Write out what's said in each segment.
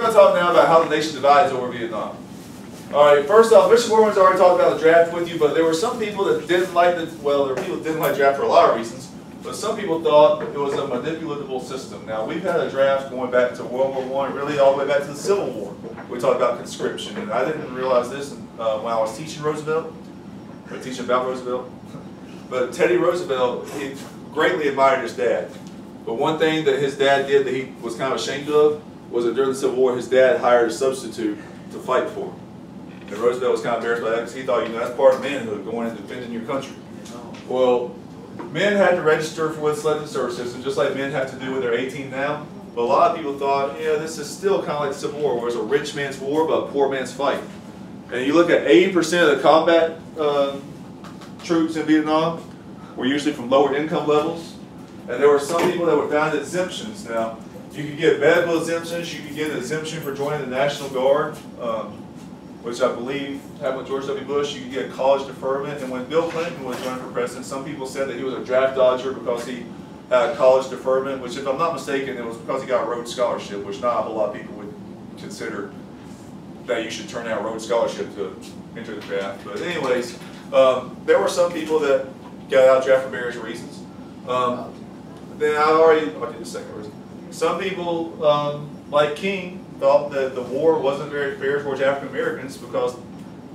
going to talk now about how the nation divides over Vietnam. All right, first off, Mr. Gorman's already talked about the draft with you, but there were some people that didn't like the, well, there were people that didn't like draft for a lot of reasons, but some people thought it was a manipulatable system. Now, we've had a draft going back to World War I, really all the way back to the Civil War. We talked about conscription, and I didn't realize this when I was teaching Roosevelt, or teaching about Roosevelt. But Teddy Roosevelt, he greatly admired his dad. But one thing that his dad did that he was kind of ashamed of was that during the Civil War, his dad hired a substitute to fight for him. And Roosevelt was kind of embarrassed by that because he thought, you know, that's part of manhood, going and defending your country. Well, men had to register for the selective service system, just like men have to do when they're 18 now. But a lot of people thought, yeah, this is still kind of like the Civil War, where it's a rich man's war, but a poor man's fight. And you look at 80% of the combat troops in Vietnam were usually from lower income levels. And there were some people that were found exemptions. Now, you could get medical exemptions, you could get an exemption for joining the National Guard, which I believe happened with George W. Bush. You could get college deferment. And when Bill Clinton was running for president, some people said that he was a draft dodger because he had college deferment, which if I'm not mistaken, it was because he got a Rhodes Scholarship, which not a whole lot of people would consider that you should turn down a Rhodes Scholarship to enter the draft. But anyways, there were some people that got out of draft for various reasons. Then I'll do the second reason. Some people, like King, thought that the war wasn't very fair towards African Americans because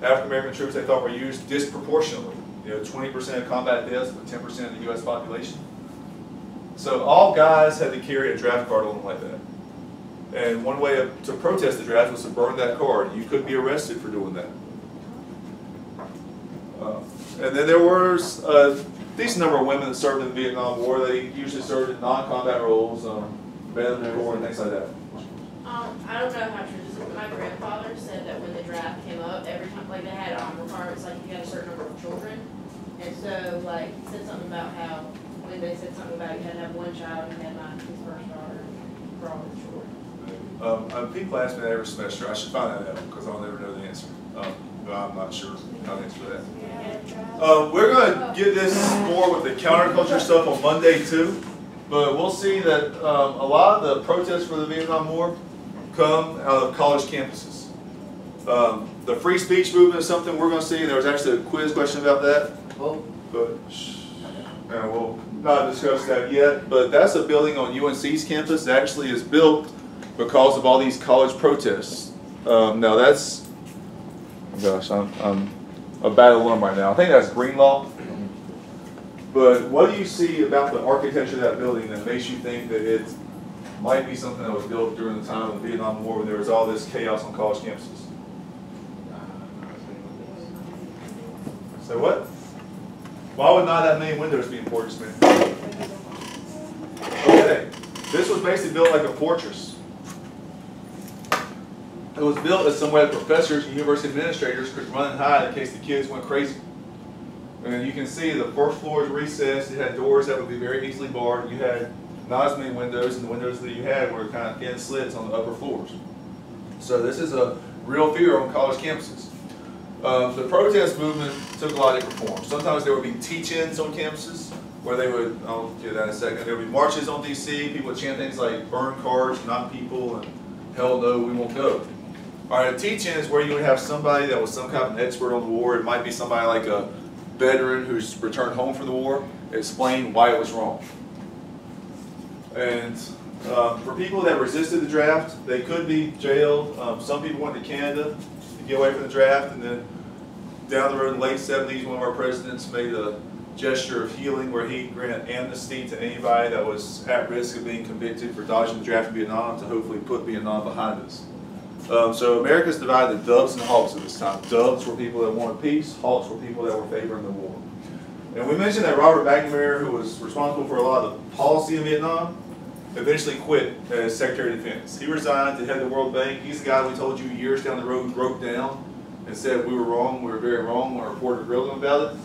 African American troops they thought were used disproportionately. You know, 20% of combat deaths, but 10% of the U.S. population. So all guys had to carry a draft card on them like that. And one way to protest the draft was to burn that card. You could be arrested for doing that. And then there was a decent number of women that served in the Vietnam War. They usually served in non-combat roles, veteran corps and things like that. I don't know how true this is, but my grandfather said that when the draft came up, every time, like they had requirements, like you had a certain number of children. And so, like, he said something about how, when they said something about you had to have one child, and he had his first daughter for all his children. People ask me that every semester. I should find that out because I'll never know the answer. But I'm not sure how to answer that. We're going to get this more with the counterculture stuff on Monday too. But we'll see that a lot of the protests for the Vietnam War come out of college campuses. The free speech movement is something we're going to see. There was actually a quiz question about that. But we'll not discuss that yet. But that's a building on UNC's campus that actually is built because of all these college protests. Now that's, gosh, I'm a bad alum right now. I think that's Greenlaw. But what do you see about the architecture of that building that makes you think that it might be something that was built during the time of the Vietnam War when there was all this chaos on college campuses? So what? Why would not that many windows be important to me? Okay, this was basically built like a fortress. It was built as some way that professors and university administrators could run and hide in case the kids went crazy. And you can see the first floor is recessed. It had doors that would be very easily barred. You had not as many windows, and the windows that you had were kind of thin slits on the upper floors. So this is a real fear on college campuses. The protest movement took a lot of different forms. Sometimes there would be teach-ins on campuses where they would, I'll get that in a second, there would be marches on DC. People would chant things like burn cards, not people, and hell no, we won't go. All right, a teach-in is where you would have somebody that was some kind of an expert on the war. It might be somebody like a veteran who's returned home from the war, explain why it was wrong. And for people that resisted the draft, they could be jailed. Some people went to Canada to get away from the draft, and then down the road in the late 70s, one of our presidents made a gesture of healing where he granted amnesty to anybody that was at risk of being convicted for dodging the draft in Vietnam to hopefully put Vietnam behind us. So America's divided into Dubs and Hawks at this time. Dubs were people that wanted peace. Hawks were people that were favoring the war. And we mentioned that Robert McNamara, who was responsible for a lot of the policy in Vietnam, eventually quit as Secretary of Defense. He resigned to head the World Bank. He's the guy we told you years down the road broke down and said we were wrong, we were very wrong when our reporter grilled him about it.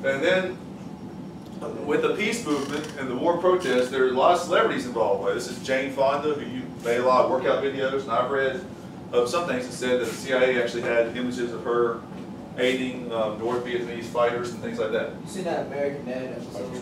And then with the peace movement and the war protests, there are a lot of celebrities involved. This is Jane Fonda, who you made a lot of workout videos, and I've read some things that said that the CIA actually had images of her aiding North Vietnamese fighters and things like that. You seen that American Dad episode?